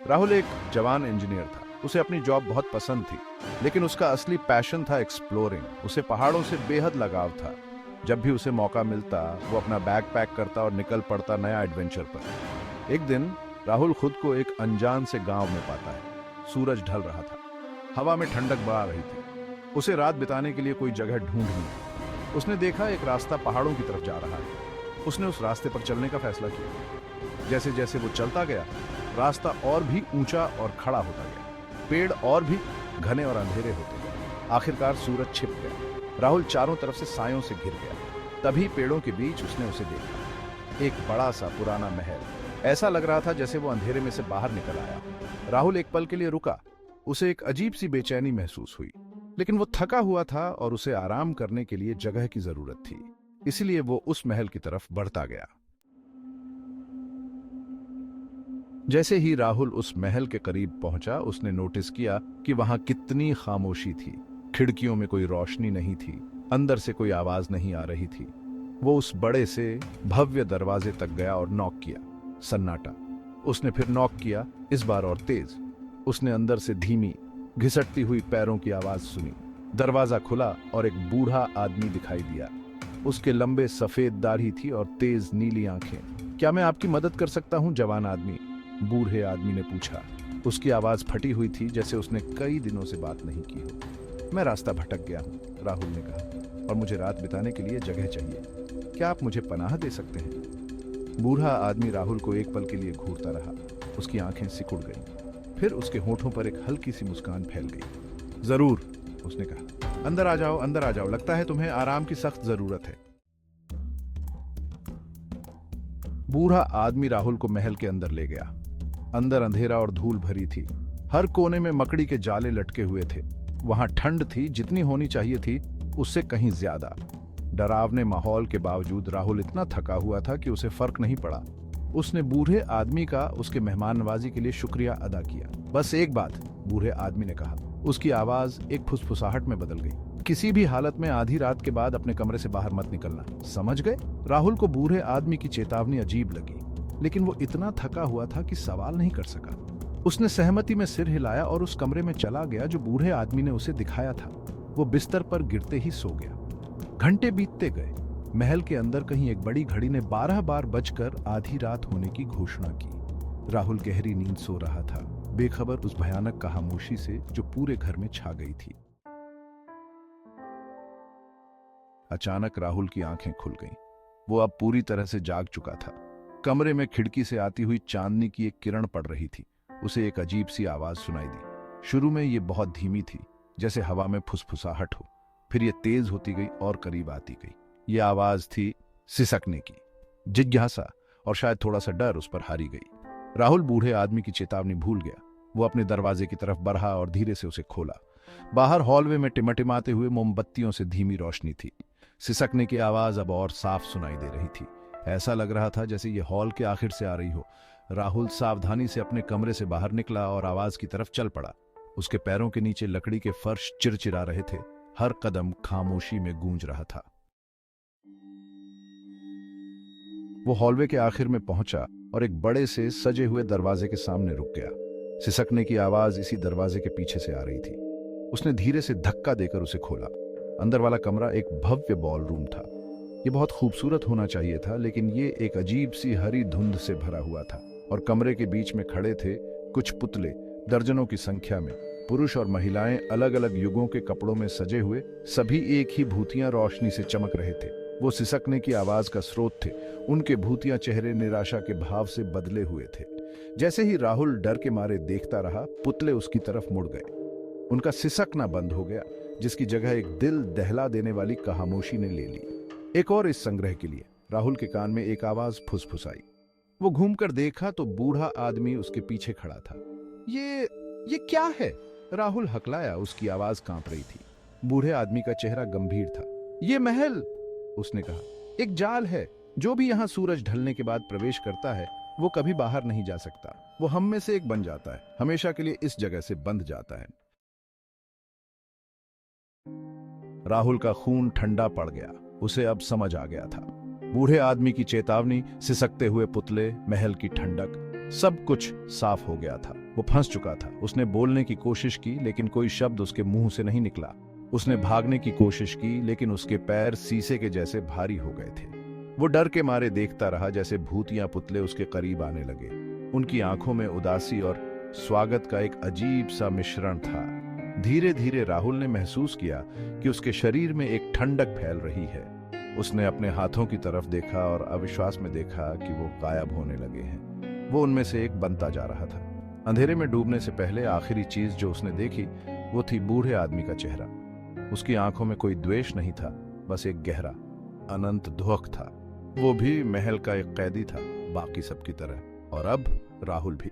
राहुल एक जवान इंजीनियर था। उसे अपनी जॉब बहुत पसंद थी, लेकिन उसका असली पैशन था एक्सप्लोरिंग। उसे पहाड़ों से बेहद लगाव था। जब भी उसे मौका मिलता, वो अपना बैग पैक करता और निकल पड़ता नया एडवेंचर पर। एक दिन राहुल खुद को एक अनजान से गांव में पाता है। सूरज ढल रहा था, हवा में ठंडक बढ़ा रही थी। उसे रात बिताने के लिए कोई जगह ढूंढनी थी। उसने देखा एक रास्ता पहाड़ों की तरफ जा रहा है। उसने उस रास्ते पर चलने का फैसला किया। जैसे जैसे वो चलता गया, रास्ता और भी ऊंचा और खड़ा होता गया। पेड़ और भी घने और अंधेरे होते गए। आखिरकार सूरज छिप गया। राहुल चारों तरफ से सायों से घिर गया। तभी पेड़ों के बीच उसने उसे देखा, एक बड़ा सा पुराना महल। ऐसा लग रहा था जैसे वो अंधेरे में से बाहर निकल आया। राहुल एक पल के लिए रुका। उसे एक अजीब सी बेचैनी महसूस हुई, लेकिन वो थका हुआ था और उसे आराम करने के लिए जगह की जरूरत थी। इसलिए वो उस महल की तरफ बढ़ता गया। जैसे ही राहुल उस महल के करीब पहुंचा, उसने नोटिस किया कि वहां कितनी खामोशी थी। खिड़कियों में कोई रोशनी नहीं थी, अंदर से कोई आवाज नहीं आ रही थी। वो उस बड़े से भव्य दरवाजे तक गया और नॉक किया। सन्नाटा। उसने फिर नॉक किया, इस बार और तेज। उसने अंदर से धीमी घिसटती हुई पैरों की आवाज सुनी। दरवाजा खुला और एक बूढ़ा आदमी दिखाई दिया। उसके लंबे सफेद दाढ़ी थी और तेज नीली आंखें। क्या मैं आपकी मदद कर सकता हूं, जवान आदमी? बूढ़े आदमी ने पूछा। उसकी आवाज फटी हुई थी, जैसे उसने कई दिनों से बात नहीं की हो। मैं रास्ता भटक गया हूं, राहुल ने कहा, और मुझे रात बिताने के लिए जगह चाहिए। क्या आप मुझे पनाह दे सकते हैं? बूढ़ा आदमी राहुल को एक पल के लिए घूरता रहा। उसकी आंखें सिकुड़ गईं। फिर उसके होठों पर एक हल्की सी मुस्कान फैल गई। जरूर, उसने कहा। अंदर आ जाओ, अंदर आ जाओ। लगता है तुम्हें आराम की सख्त जरूरत है। बूढ़ा आदमी राहुल को महल के अंदर ले गया। अंदर अंधेरा और धूल भरी थी। हर कोने में मकड़ी के जाले लटके हुए थे। वहां ठंड थी, जितनी होनी चाहिए थी उससे कहीं ज्यादा। डरावने माहौल के बावजूद राहुल इतना थका हुआ था कि उसे फर्क नहीं पड़ा। उसने बूढ़े आदमी का उसके मेहमान नवाजी के लिए शुक्रिया अदा किया। बस एक बात, बूढ़े आदमी ने कहा। उसकी आवाज एक फुसफुसाहट में बदल गई। किसी भी हालत में आधी रात के बाद अपने कमरे से बाहर मत निकलना, समझ गए? राहुल को बूढ़े आदमी की चेतावनी अजीब लगी, लेकिन वो इतना थका हुआ था कि सवाल नहीं कर सका। उसने सहमति में सिर हिलाया और उस कमरे में चला गया जो बूढ़े आदमी ने उसे दिखाया था। वो बिस्तर पर गिरते ही सो गया। घंटे बीतते गए। महल के अंदर कहीं एक बड़ी घड़ी ने 12 बार बजकर आधी रात होने की घोषणा की। राहुल गहरी नींद सो रहा था, बेखबर उस भयानक खामोशी से जो पूरे घर में छा गई थी। अचानक राहुल की आंखें खुल गईं। वो अब पूरी तरह से जाग चुका था। कमरे में खिड़की से आती हुई चांदनी की एक किरण पड़ रही थी। उसे एक अजीब सी आवाज सुनाई दी। शुरू में ये बहुत धीमी थी, जैसे हवा में फुसफुसाहट हो। फिर ये तेज होती गई और करीब आती गई। ये आवाज थी सिसकने की। जिज्ञासा और शायद थोड़ा सा डर उस पर हारी गई। राहुल बूढ़े आदमी की चेतावनी भूल गया। वो अपने दरवाजे की तरफ बढ़ा और धीरे से उसे खोला। बाहर हॉलवे में टिमटिमाते हुए मोमबत्तियों से धीमी रोशनी थी। सिसकने की आवाज अब और साफ सुनाई दे रही थी। ऐसा लग रहा था जैसे ये हॉल के आखिर से आ रही हो। राहुल सावधानी से अपने कमरे से बाहर निकला और आवाज की तरफ चल पड़ा। उसके पैरों के नीचे लकड़ी के फर्श चिरचिरा रहे थे। हर कदम खामोशी में गूंज रहा था। वो हॉलवे के आखिर में पहुंचा और एक बड़े से सजे हुए दरवाजे के सामने रुक गया। सिसकने की आवाज इसी दरवाजे के पीछे से आ रही थी। उसने धीरे से धक्का देकर उसे खोला। अंदर वाला कमरा एक भव्य बॉल रूम था। ये बहुत खूबसूरत होना चाहिए था, लेकिन ये एक अजीब सी हरी धुंध से भरा हुआ था। और कमरे के बीच में खड़े थे कुछ पुतले, दर्जनों की संख्या में। पुरुष और महिलाएं अलग अलग युगों के कपड़ों में सजे हुए, सभी एक ही भूतिया रोशनी से चमक रहे थे। वो सिसकने की आवाज का स्रोत थे। उनके भूतिया चेहरे निराशा के भाव से बदले हुए थे। जैसे ही राहुल डर के मारे देखता रहा, पुतले उसकी तरफ मुड़ गए। उनका सिसकना बंद हो गया, जिसकी जगह एक दिल दहला देने वाली खामोशी ने ले ली। एक और इस संग्रह के लिए, राहुल के कान में एक आवाज फुसफुसाई। वो घूमकर देखा तो बूढ़ा आदमी उसके पीछे खड़ा था। ये क्या है? राहुल हकलाया। उसकी आवाज कांप रही थी। बूढ़े आदमी का चेहरा गंभीर था। ये महल, उसने कहा, एक जाल है। जो भी यहाँ सूरज ढलने के बाद प्रवेश करता है, वो कभी बाहर नहीं जा सकता। वो हम में से एक बन जाता है, हमेशा के लिए इस जगह से बंध जाता है। राहुल का खून ठंडा पड़ गया। उसे अब समझ आ गया था। बूढ़े आदमी की चेतावनी, सिसकते हुए पुतले, महल की ठंडक, सब कुछ साफ हो गया था। वो फंस चुका था। उसने बोलने की कोशिश की लेकिन कोई शब्द उसके मुंह से नहीं निकला। उसने भागने की कोशिश की लेकिन उसके पैर शीशे के जैसे भारी हो गए थे। वो डर के मारे देखता रहा जैसे भूत या पुतले उसके करीब आने लगे। उनकी आंखों में उदासी और स्वागत का एक अजीब सा मिश्रण था। धीरे धीरे राहुल ने महसूस किया कि उसके शरीर में एक ठंडक फैल रही है। उसने अपने हाथों की तरफ देखा और अविश्वास में देखा कि वो गायब होने लगे हैं। वो उनमें से एक बनता जा रहा था। अंधेरे में डूबने से पहले आखिरी चीज जो उसने देखी वो थी बूढ़े आदमी का चेहरा। उसकी आंखों में कोई द्वेष नहीं था, बस एक गहरा अनंत दुख था। वो भी महल का एक कैदी था, बाकी सबकी तरह, और अब राहुल भी।